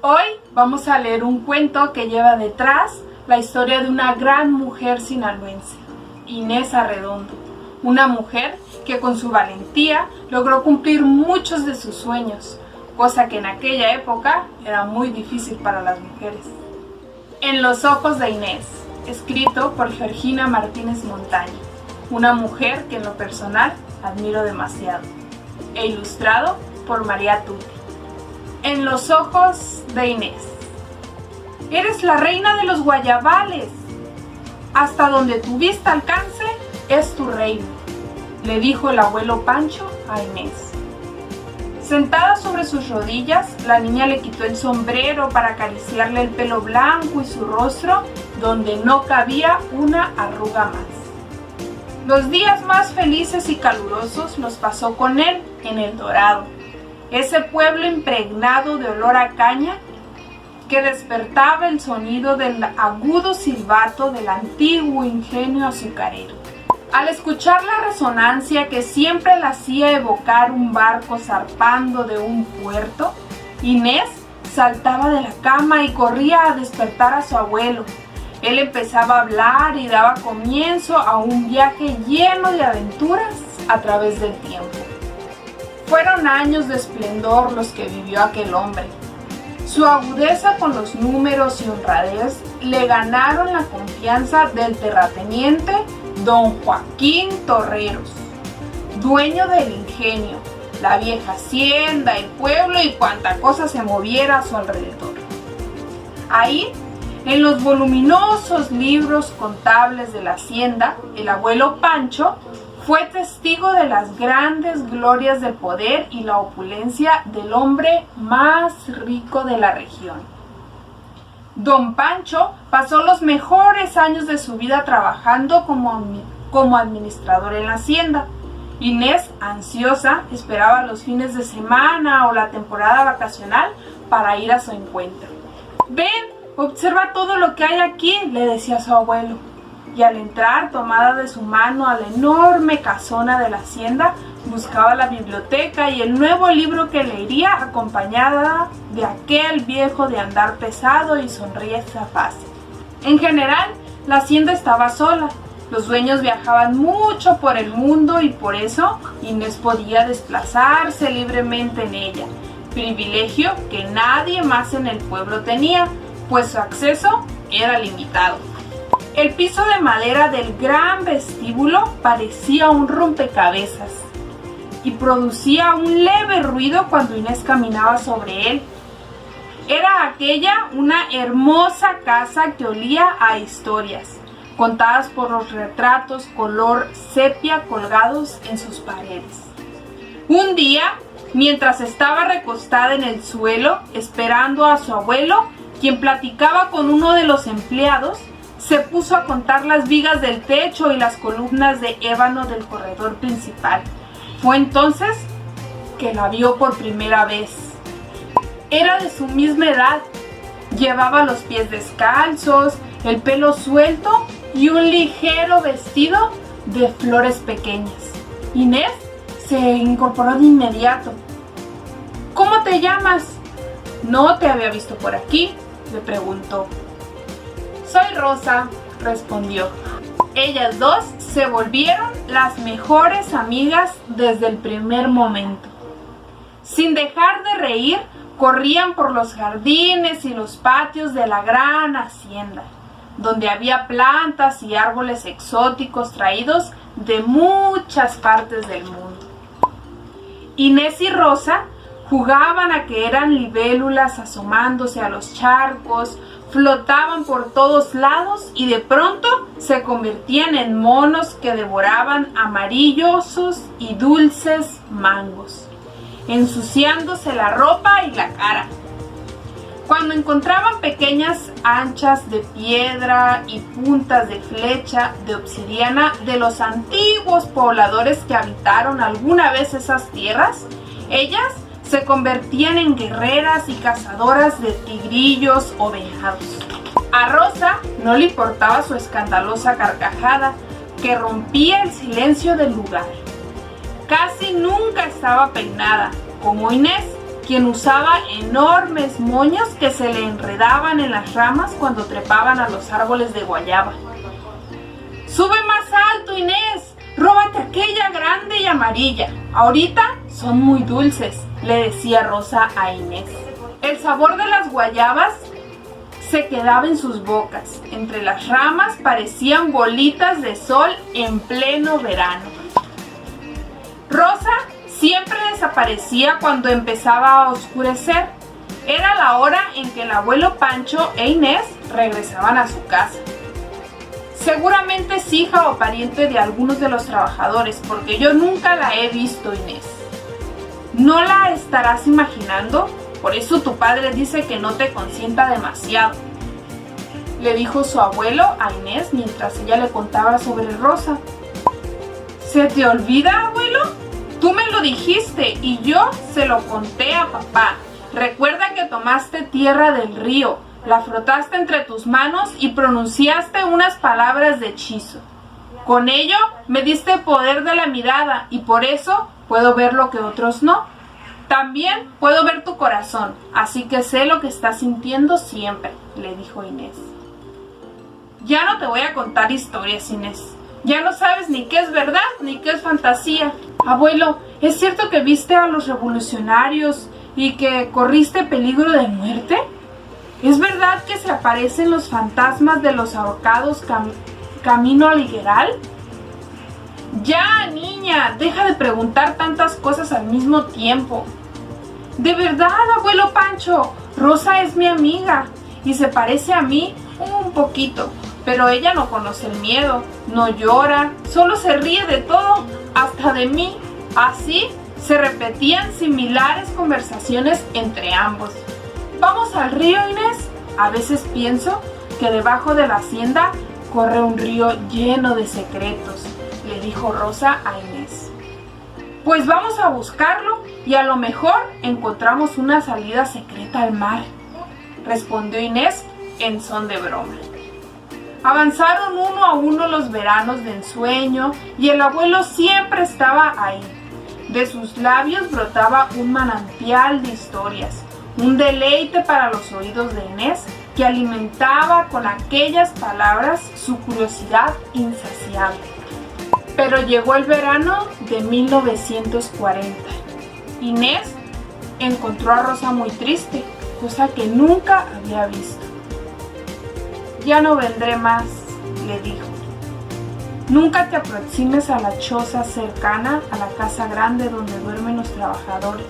Hoy vamos a leer un cuento que lleva detrás la historia de una gran mujer sinaloense, Inés Arredondo, una mujer que con su valentía logró cumplir muchos de sus sueños, cosa que en aquella época era muy difícil para las mujeres. En los ojos de Inés, escrito por Georgina Martínez Montaño, una mujer que en lo personal admiro demasiado, e ilustrado por María Tutti. En los ojos de Inés. Eres la reina de los guayabales. Hasta donde tu vista alcance es tu reino, le dijo el abuelo Pancho a Inés. Sentada sobre sus rodillas, la niña le quitó el sombrero para acariciarle el pelo blanco y su rostro, donde no cabía una arruga más. Los días más felices y calurosos los pasó con él en El Dorado, ese pueblo impregnado de olor a caña que despertaba el sonido del agudo silbato del antiguo ingenio azucarero. Al escuchar la resonancia que siempre la hacía evocar un barco zarpando de un puerto, Inés saltaba de la cama y corría a despertar a su abuelo. Él empezaba a hablar y daba comienzo a un viaje lleno de aventuras a través del tiempo. Fueron años de esplendor los que vivió aquel hombre. Su agudeza con los números y honradez le ganaron la confianza del terrateniente don Joaquín Torreros, dueño del ingenio, la vieja hacienda, el pueblo y cuanta cosa se moviera a su alrededor. Ahí, en los voluminosos libros contables de la hacienda, el abuelo Pancho fue testigo de las grandes glorias del poder y la opulencia del hombre más rico de la región. Don Pancho pasó los mejores años de su vida trabajando como administrador en la hacienda. Inés, ansiosa, esperaba los fines de semana o la temporada vacacional para ir a su encuentro. «Ven, observa todo lo que hay aquí», le decía su abuelo. Y al entrar, tomada de su mano a la enorme casona de la hacienda, buscaba la biblioteca y el nuevo libro que leería acompañada de aquel viejo de andar pesado y sonrisa fácil. En general, la hacienda estaba sola. Los dueños viajaban mucho por el mundo y por eso Inés podía desplazarse libremente en ella, privilegio que nadie más en el pueblo tenía, pues su acceso era limitado. El piso de madera del gran vestíbulo parecía un rompecabezas y producía un leve ruido cuando Inés caminaba sobre él. Era aquella una hermosa casa que olía a historias, contadas por los retratos color sepia colgados en sus paredes. Un día, mientras estaba recostada en el suelo esperando a su abuelo, quien platicaba con uno de los empleados, se puso a contar las vigas del techo y las columnas de ébano del corredor principal. Fue entonces que la vio por primera vez. Era de su misma edad. Llevaba los pies descalzos, el pelo suelto y un ligero vestido de flores pequeñas. Inés se incorporó de inmediato. «¿Cómo te llamas?» «No te había visto por aquí», le preguntó. «Soy Rosa», respondió. Ellas dos se volvieron las mejores amigas desde el primer momento. Sin dejar de reír, corrían por los jardines y los patios de la gran hacienda, donde había plantas y árboles exóticos traídos de muchas partes del mundo. Inés y Rosa jugaban a que eran libélulas asomándose a los charcos, flotaban por todos lados y de pronto se convertían en monos que devoraban amarillosos y dulces mangos, ensuciándose la ropa y la cara. Cuando encontraban pequeñas anchas de piedra y puntas de flecha de obsidiana de los antiguos pobladores que habitaron alguna vez esas tierras, ellas se convertían en guerreras y cazadoras de tigrillos o venados. A Rosa no le importaba su escandalosa carcajada, que rompía el silencio del lugar. Casi nunca estaba peinada, como Inés, quien usaba enormes moños que se le enredaban en las ramas cuando trepaban a los árboles de guayaba. ¡Sube más alto, Inés! ¡Róbate aquella grande y amarilla! Ahorita son muy dulces, le decía Rosa a Inés. El sabor de las guayabas se quedaba en sus bocas. Entre las ramas parecían bolitas de sol en pleno verano. Rosa siempre desaparecía cuando empezaba a oscurecer. Era la hora en que el abuelo Pancho e Inés regresaban a su casa. Seguramente es hija o pariente de algunos de los trabajadores, porque yo nunca la he visto, Inés. ¿No la estarás imaginando? Por eso tu padre dice que no te consienta demasiado, le dijo su abuelo a Inés mientras ella le contaba sobre Rosa. ¿Se te olvida, abuelo? Tú me lo dijiste y yo se lo conté a papá. Recuerda que tomaste tierra del río, la frotaste entre tus manos y pronunciaste unas palabras de hechizo. Con ello me diste poder de la mirada y por eso puedo ver lo que otros no. También puedo ver tu corazón, así que sé lo que estás sintiendo siempre, le dijo Inés. Ya no te voy a contar historias, Inés. Ya no sabes ni qué es verdad ni qué es fantasía. Abuelo, ¿es cierto que viste a los revolucionarios y que corriste peligro de muerte? ¿Es verdad que se aparecen los fantasmas de los ahorcados camino al higueral? Ya, niña, deja de preguntar tantas cosas al mismo tiempo. De verdad, abuelo Pancho, Rosa es mi amiga y se parece a mí un poquito, pero ella no conoce el miedo, no llora, solo se ríe de todo, hasta de mí. Así se repetían similares conversaciones entre ambos. ¿Vamos al río, Inés? A veces pienso que debajo de la hacienda corre un río lleno de secretos, le dijo Rosa a Inés. Pues vamos a buscarlo y a lo mejor encontramos una salida secreta al mar, respondió Inés en son de broma. Avanzaron uno a uno los veranos de ensueño y el abuelo siempre estaba ahí. De sus labios brotaba un manantial de historias, un deleite para los oídos de Inés que alimentaba con aquellas palabras su curiosidad insaciable. Pero llegó el verano de 1940. Inés encontró a Rosa muy triste, cosa que nunca había visto. Ya no vendré más, le dijo. Nunca te aproximes a la choza cercana a la casa grande donde duermen los trabajadores.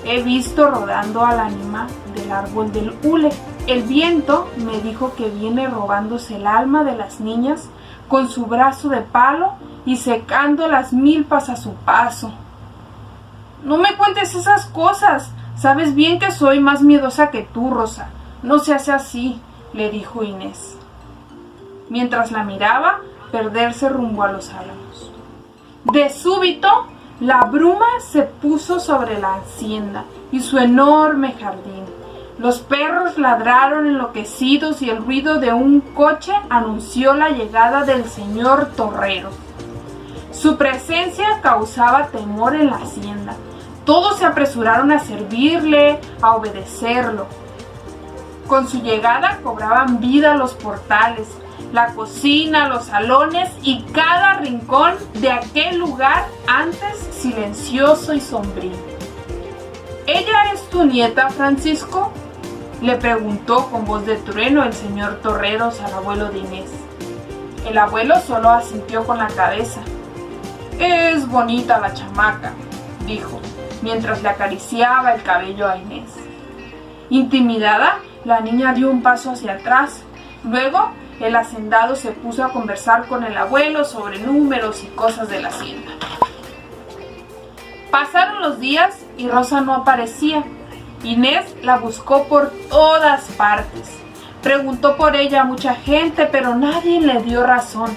He visto rodando al ánima del árbol del hule. El viento me dijo que viene robándose el alma de las niñas con su brazo de palo y secando las milpas a su paso. No me cuentes esas cosas. Sabes bien que soy más miedosa que tú, Rosa. No se hace así, le dijo Inés, mientras la miraba perderse rumbo a los álamos. De súbito, la bruma se puso sobre la hacienda y su enorme jardín. Los perros ladraron enloquecidos y el ruido de un coche anunció la llegada del señor Torrero. Su presencia causaba temor en la hacienda. Todos se apresuraron a servirle, a obedecerlo. Con su llegada cobraban vida los portales, la cocina, los salones y cada rincón de aquel lugar antes silencioso y sombrío. ¿Ella es tu nieta, Francisco?, le preguntó con voz de trueno el señor Torreros al abuelo de Inés. El abuelo solo asintió con la cabeza. Es bonita la chamaca, dijo, mientras le acariciaba el cabello a Inés. Intimidada, la niña dio un paso hacia atrás. Luego, el hacendado se puso a conversar con el abuelo sobre números y cosas de la hacienda. Pasaron los días y Rosa no aparecía. Inés la buscó por todas partes. Preguntó por ella a mucha gente, pero nadie le dio razón.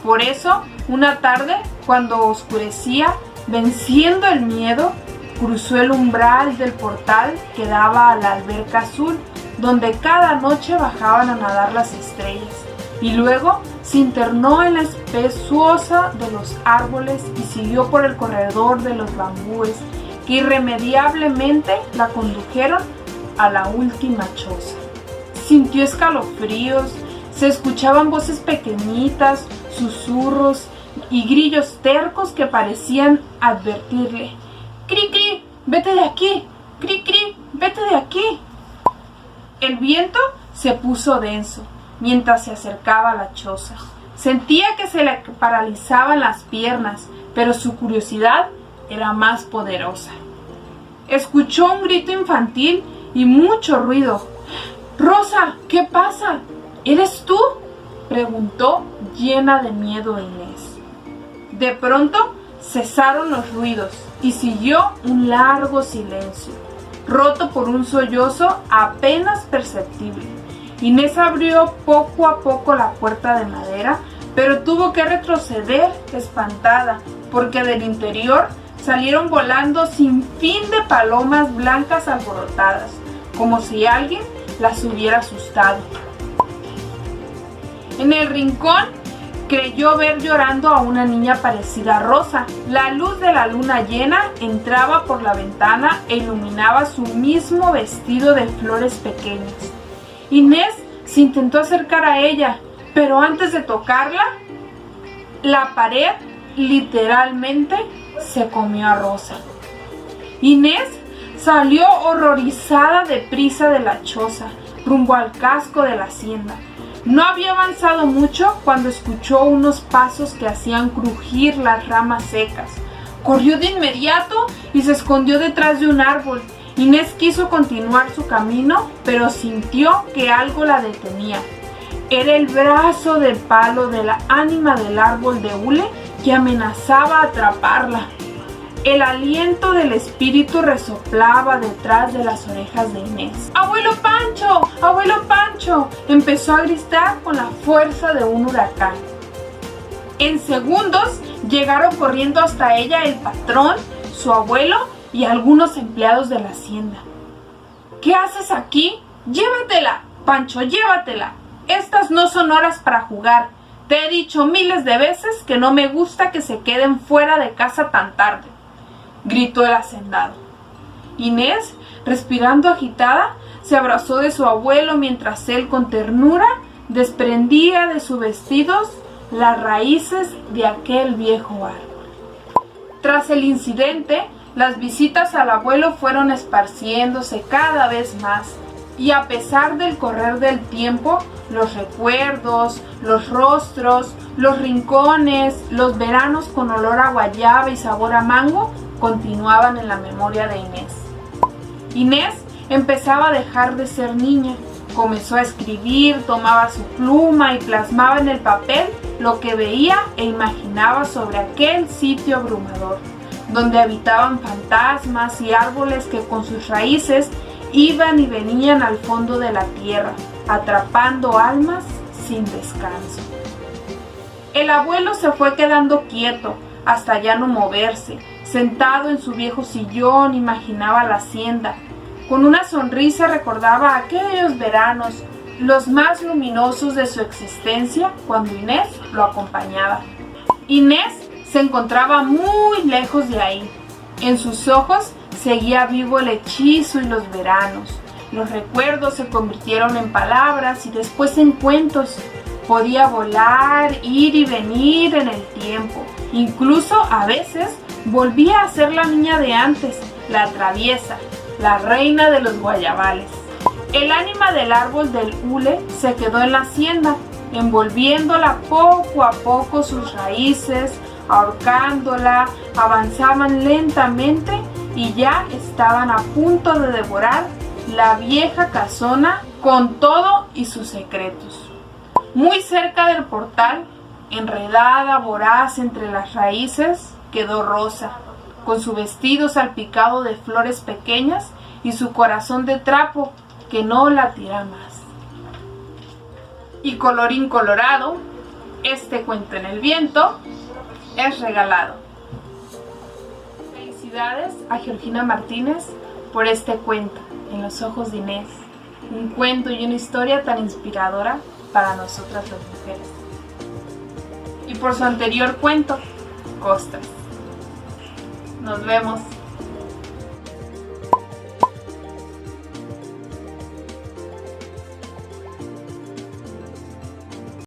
Por eso, una tarde, cuando oscurecía, venciendo el miedo, cruzó el umbral del portal que daba a la alberca azul, donde cada noche bajaban a nadar las estrellas, y luego se internó en la espesuosa de los árboles y siguió por el corredor de los bambúes que irremediablemente la condujeron a la última choza. Sintió escalofríos, se escuchaban voces pequeñitas, susurros y grillos tercos que parecían advertirle: «Cri, cri, vete de aquí, cri, cri, vete de aquí». El viento se puso denso mientras se acercaba a la choza. Sentía que se le paralizaban las piernas, pero su curiosidad era más poderosa. Escuchó un grito infantil y mucho ruido. «Rosa, ¿qué pasa? ¿Eres tú?», preguntó llena de miedo Inés. De pronto cesaron los ruidos y siguió un largo silencio, roto por un sollozo apenas perceptible. Inés abrió poco a poco la puerta de madera, pero tuvo que retroceder espantada, porque del interior salieron volando sin fin de palomas blancas alborotadas, como si alguien las hubiera asustado. En el rincón creyó ver llorando a una niña parecida a Rosa. La luz de la luna llena entraba por la ventana e iluminaba su mismo vestido de flores pequeñas. Inés se intentó acercar a ella, pero antes de tocarla, la pared literalmente se comió a Rosa. Inés salió horrorizada deprisa de la choza, rumbo al casco de la hacienda. No había avanzado mucho cuando escuchó unos pasos que hacían crujir las ramas secas. Corrió de inmediato y se escondió detrás de un árbol. Inés quiso continuar su camino, pero sintió que algo la detenía. Era el brazo del palo de la ánima del árbol de hule que amenazaba atraparla. El aliento del espíritu resoplaba detrás de las orejas de Inés. ¡Abuelo Pancho! ¡Abuelo Pancho!, empezó a gritar con la fuerza de un huracán. En segundos llegaron corriendo hasta ella el patrón, su abuelo y algunos empleados de la hacienda. ¿Qué haces aquí? ¡Llévatela, Pancho, llévatela! Estas no son horas para jugar. Te he dicho miles de veces que no me gusta que se queden fuera de casa tan tarde, gritó el hacendado. Inés, respirando agitada, se abrazó de su abuelo mientras él con ternura desprendía de sus vestidos las raíces de aquel viejo árbol. Tras el incidente, las visitas al abuelo fueron esparciéndose cada vez más, y a pesar del correr del tiempo, los recuerdos, los rostros, los rincones, los veranos con olor a guayaba y sabor a mango continuaban en la memoria de Inés. Inés empezaba a dejar de ser niña. Comenzó a escribir, tomaba su pluma y plasmaba en el papel lo que veía e imaginaba sobre aquel sitio abrumador, donde habitaban fantasmas y árboles que con sus raíces iban y venían al fondo de la tierra, atrapando almas sin descanso. El abuelo se fue quedando quieto hasta ya no moverse. Sentado en su viejo sillón imaginaba la hacienda. Con una sonrisa recordaba aquellos veranos, los más luminosos de su existencia, cuando Inés lo acompañaba. Inés se encontraba muy lejos de ahí. En sus ojos seguía vivo el hechizo y los veranos. Los recuerdos se convirtieron en palabras y después en cuentos. Podía volar, ir y venir en el tiempo. Incluso a veces volvía a ser la niña de antes, la traviesa, la reina de los guayabales. El ánima del árbol del hule se quedó en la hacienda, envolviéndola poco a poco sus raíces, ahorcándola, avanzaban lentamente y ya estaban a punto de devorar la vieja casona con todo y sus secretos. Muy cerca del portal, enredada voraz entre las raíces, quedó Rosa, con su vestido salpicado de flores pequeñas y su corazón de trapo que no latirá más. Y colorín colorado, este cuento en el viento es regalado. Felicidades a Georgina Martínez por este cuento, En los ojos de Inés, un cuento y una historia tan inspiradora para nosotras las mujeres. Y por su anterior cuento, Costras. Nos vemos.